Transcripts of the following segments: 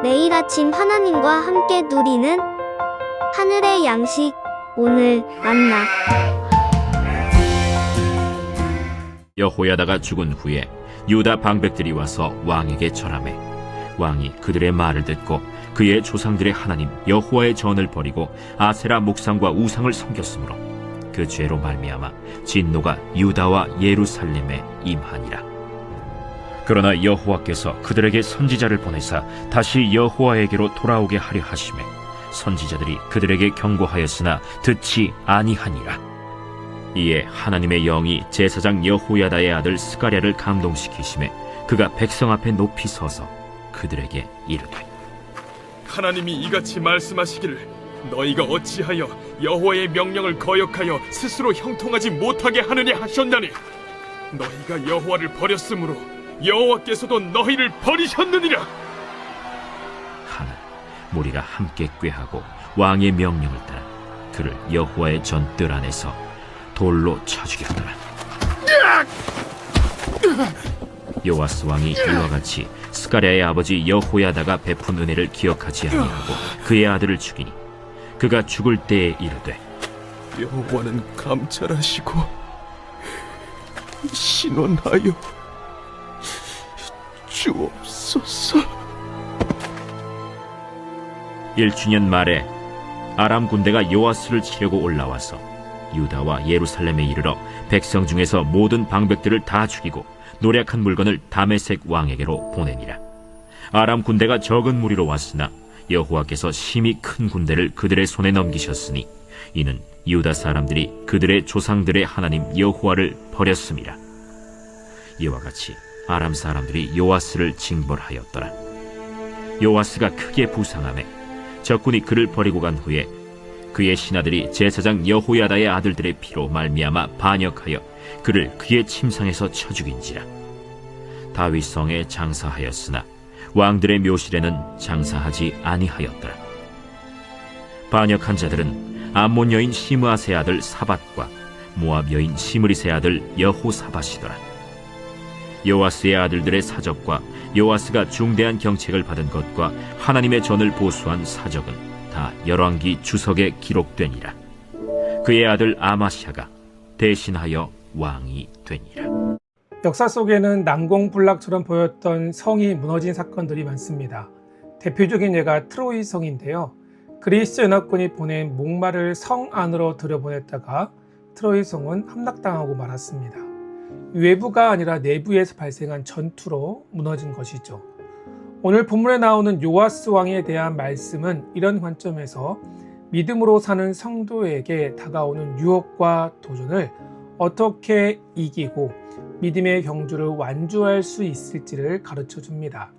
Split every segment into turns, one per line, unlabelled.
매일 아침 하나님과 함께 누리는 하늘의 양식, 오늘 만나.
여호야다가 죽은 후에 유다 방백들이 와서 왕에게 절하매 왕이 그들의 말을 듣고 그의 조상들의 하나님 여호와의 전을 버리고 아세라 목상과 우상을 섬겼으므로 그 죄로 말미암아 진노가 유다와 예루살렘에 임하니라. 그러나 여호와께서 그들에게 선지자를 보내사 다시 여호와에게로 돌아오게 하려 하시매 선지자들이 그들에게 경고하였으나 듣지 아니하니라. 이에 하나님의 영이 제사장 여호야다의 아들 스가랴를 감동시키시매 그가 백성 앞에 높이 서서 그들에게 이르되,
하나님이 이같이 말씀하시기를 너희가 어찌하여 여호와의 명령을 거역하여 스스로 형통하지 못하게 하느냐 하셨나니 너희가 여호와를 버렸으므로 여호와께서도 너희를 버리셨느니라.
하나 무리가 함께 꾀하고 왕의 명령을 따라 그를 여호와의 전뜰 안에서 돌로 쳐 죽였더라. 요아스 왕이 이와 같이 스가랴의 아버지 여호야다가 베푼 은혜를 기억하지 아니하고 그의 아들을 죽이니 그가 죽을 때에 이르되,
여호와는 감찰하시고 신원하여 주옵소서.
1주년 말에 아람 군대가 요아스를 치려고 올라와서 유다와 예루살렘에 이르러 백성 중에서 모든 방백들을 다 죽이고 노략한 물건을 다메섹 왕에게로 보내니라. 아람 군대가 적은 무리로 왔으나 여호와께서 심히 큰 군대를 그들의 손에 넘기셨으니 이는 유다 사람들이 그들의 조상들의 하나님 여호와를 버렸음이라. 이와 같이 아람 사람들이 요아스를 징벌하였더라. 요아스가 크게 부상하매 적군이 그를 버리고 간 후에 그의 신하들이 제사장 여호야다의 아들들의 피로 말미암아 반역하여 그를 그의 침상에서 쳐 죽인지라. 다윗 성에 장사하였으나 왕들의 묘실에는 장사하지 아니하였더라. 반역한 자들은 암몬 여인 시므아세 아들 사밧과 모압 여인 시므리세 아들 여호사밧이더라. 요아스의 아들들의 사적과 요아스가 중대한 경책을 받은 것과 하나님의 전을 보수한 사적은 다 열왕기 주석에 기록되니라. 그의 아들 아마샤가 대신하여 왕이 되니라.
역사 속에는 난공불락처럼 보였던 성이 무너진 사건들이 많습니다. 대표적인 예가 트로이 성인데요. 그리스 연합군이 보낸 목마를 성 안으로 들여보냈다가 트로이 성은 함락당하고 말았습니다. 외부가 아니라 내부에서 발생한 전투로 무너진 것이죠. 오늘 본문에 나오는 요아스 왕에 대한 말씀은 이런 관점에서 믿음으로 사는 성도에게 다가오는 유혹과 도전을 어떻게 이기고 믿음의 경주를 완주할 수 있을지를 가르쳐 줍니다.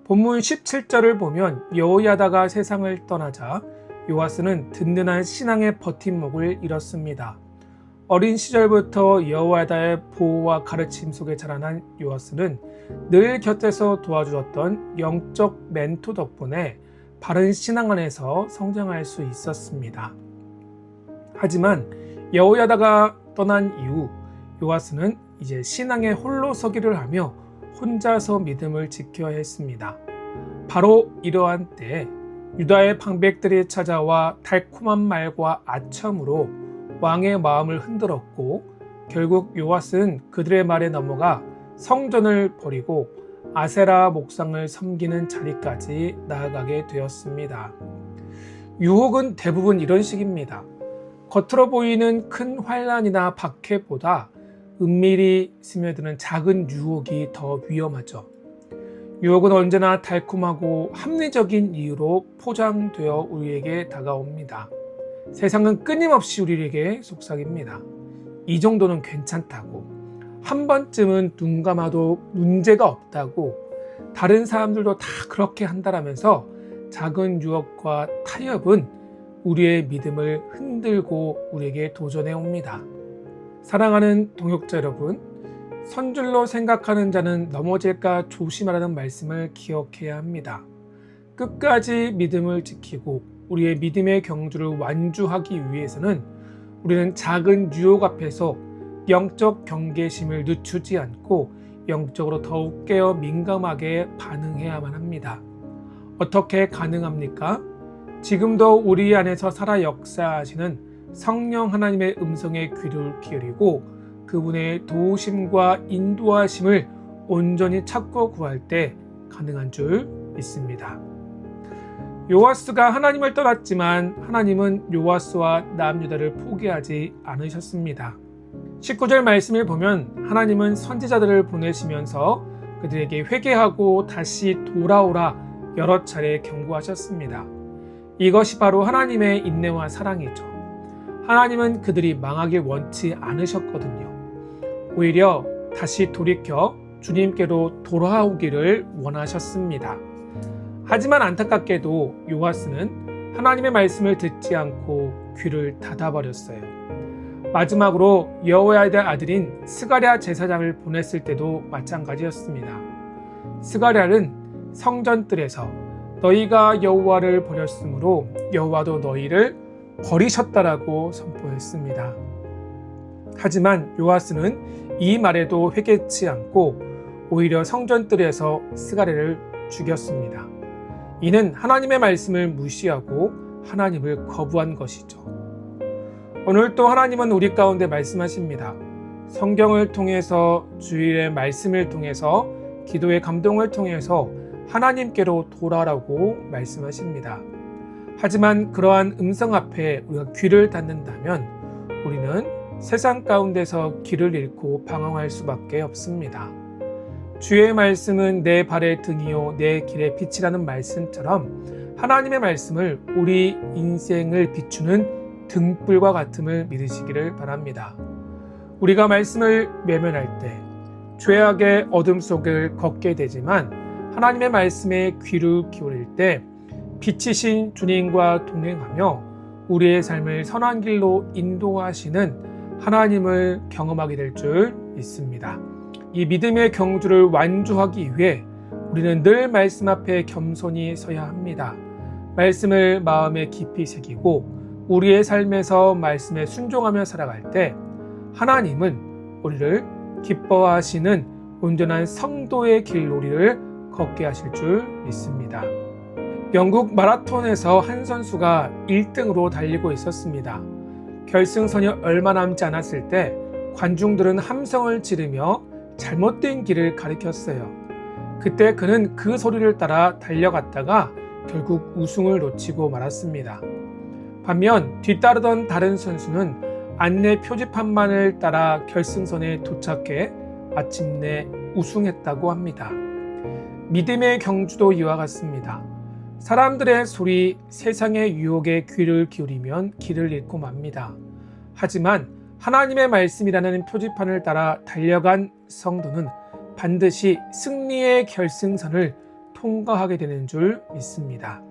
본문 17절을 보면 여호야다가 세상을 떠나자 요아스는 든든한 신앙의 버팀목을 잃었습니다. 어린 시절부터 여호야다의 보호와 가르침 속에 자라난 요아스는 늘 곁에서 도와주었던 영적 멘토 덕분에 바른 신앙 안에서 성장할 수 있었습니다. 하지만 여호야다가 떠난 이후 요아스는 이제 신앙에 홀로 서기를 하며 혼자서 믿음을 지켜야 했습니다. 바로 이러한 때 유다의 방백들이 찾아와 달콤한 말과 아첨으로 왕의 마음을 흔들었고 결국 요아스는 그들의 말에 넘어가 성전을 버리고 아세라 목상을 섬기는 자리까지 나아가게 되었습니다. 유혹은 대부분 이런 식입니다. 겉으로 보이는 큰 환난이나 박해보다 은밀히 스며드는 작은 유혹이 더 위험하죠. 유혹은 언제나 달콤하고 합리적인 이유로 포장되어 우리에게 다가옵니다. 세상은 끊임없이 우리에게 속삭입니다. 이 정도는 괜찮다고, 한 번쯤은 눈 감아도 문제가 없다고, 다른 사람들도 다 그렇게 한다라면서 작은 유혹과 타협은 우리의 믿음을 흔들고 우리에게 도전해 옵니다. 사랑하는 동역자 여러분, 선줄로 생각하는 자는 넘어질까 조심하라는 말씀을 기억해야 합니다. 끝까지 믿음을 지키고 우리의 믿음의 경주를 완주하기 위해서는 우리는 작은 유혹 앞에서 영적 경계심을 늦추지 않고 영적으로 더욱 깨어 민감하게 반응해야만 합니다. 어떻게 가능합니까? 지금도 우리 안에서 살아 역사하시는 성령 하나님의 음성에 귀를 기울이고 그분의 도우심과 인도하심을 온전히 찾고 구할 때 가능한 줄 믿습니다. 요아스가 하나님을 떠났지만 하나님은 요아스와 남유다를 포기하지 않으셨습니다. 19절 말씀을 보면 하나님은 선지자들을 보내시면서 그들에게 회개하고 다시 돌아오라 여러 차례 경고하셨습니다. 이것이 바로 하나님의 인내와 사랑이죠. 하나님은 그들이 망하길 원치 않으셨거든요. 오히려 다시 돌이켜 주님께로 돌아오기를 원하셨습니다. 하지만 안타깝게도 요아스는 하나님의 말씀을 듣지 않고 귀를 닫아버렸어요. 마지막으로 여호야다의 아들인 스가랴 제사장을 보냈을 때도 마찬가지였습니다. 스가랴는 성전뜰에서 너희가 여호와를 버렸으므로 여호와도 너희를 버리셨다라고 선포했습니다. 하지만 요아스는 이 말에도 회개치 않고 오히려 성전뜰에서 스가랴를 죽였습니다. 이는 하나님의 말씀을 무시하고 하나님을 거부한 것이죠. 오늘 또 하나님은 우리 가운데 말씀하십니다. 성경을 통해서 주일의 말씀을 통해서 기도의 감동을 통해서 하나님께로 돌아오라고 말씀하십니다. 하지만 그러한 음성 앞에 우리가 귀를 닫는다면 우리는 세상 가운데서 길을 잃고 방황할 수밖에 없습니다. 주의 말씀은 내 발의 등이요 내 길의 빛이라는 말씀처럼 하나님의 말씀을 우리 인생을 비추는 등불과 같음을 믿으시기를 바랍니다. 우리가 말씀을 외면할 때 죄악의 어둠 속을 걷게 되지만 하나님의 말씀에 귀를 기울일 때 빛이신 주님과 동행하며 우리의 삶을 선한 길로 인도하시는 하나님을 경험하게 될 줄 믿습니다. 이 믿음의 경주를 완주하기 위해 우리는 늘 말씀 앞에 겸손히 서야 합니다. 말씀을 마음에 깊이 새기고 우리의 삶에서 말씀에 순종하며 살아갈 때 하나님은 우리를 기뻐하시는 온전한 성도의 길놀이를 걷게 하실 줄 믿습니다. 영국 마라톤에서 한 선수가 1등으로 달리고 있었습니다. 결승선이 얼마 남지 않았을 때 관중들은 함성을 지르며 잘못된 길을 가리켰어요. 그때 그는 그 소리를 따라 달려갔다가 결국 우승을 놓치고 말았습니다. 반면 뒤따르던 다른 선수는 안내 표지판만을 따라 결승선에 도착해 마침내 우승했다고 합니다. 믿음의 경주도 이와 같습니다. 사람들의 소리, 세상의 유혹에 귀를 기울이면 길을 잃고 맙니다. 하지만 하나님의 말씀이라는 표지판을 따라 달려간 성도는 반드시 승리의 결승선을 통과하게 되는 줄 믿습니다.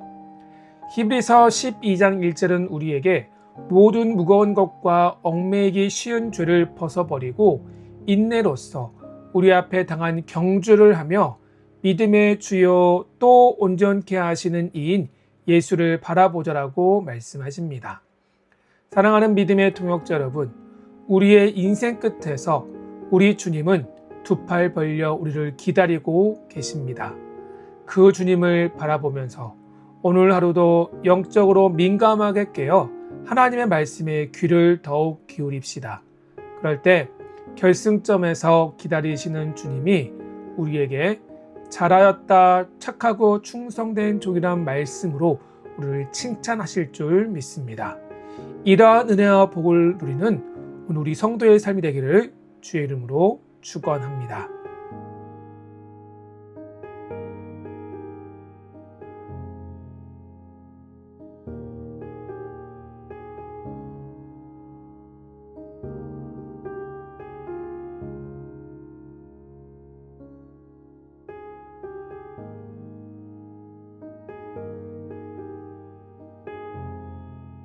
히브리서 12장 1절은 우리에게 모든 무거운 것과 얽매이기 쉬운 죄를 벗어버리고 인내로써 우리 앞에 당한 경주를 하며 믿음의 주요 또 온전케 하시는 이인 예수를 바라보자라고 말씀하십니다. 사랑하는 믿음의 동역자 여러분, 우리의 인생 끝에서 우리 주님은 두 팔 벌려 우리를 기다리고 계십니다. 그 주님을 바라보면서 오늘 하루도 영적으로 민감하게 깨어 하나님의 말씀에 귀를 더욱 기울입시다. 그럴 때 결승점에서 기다리시는 주님이 우리에게 잘하였다, 착하고 충성된 종이란 말씀으로 우리를 칭찬하실 줄 믿습니다. 이러한 은혜와 복을 누리는 오늘 우리 성도의 삶이 되기를 주의 이름으로 축원합니다.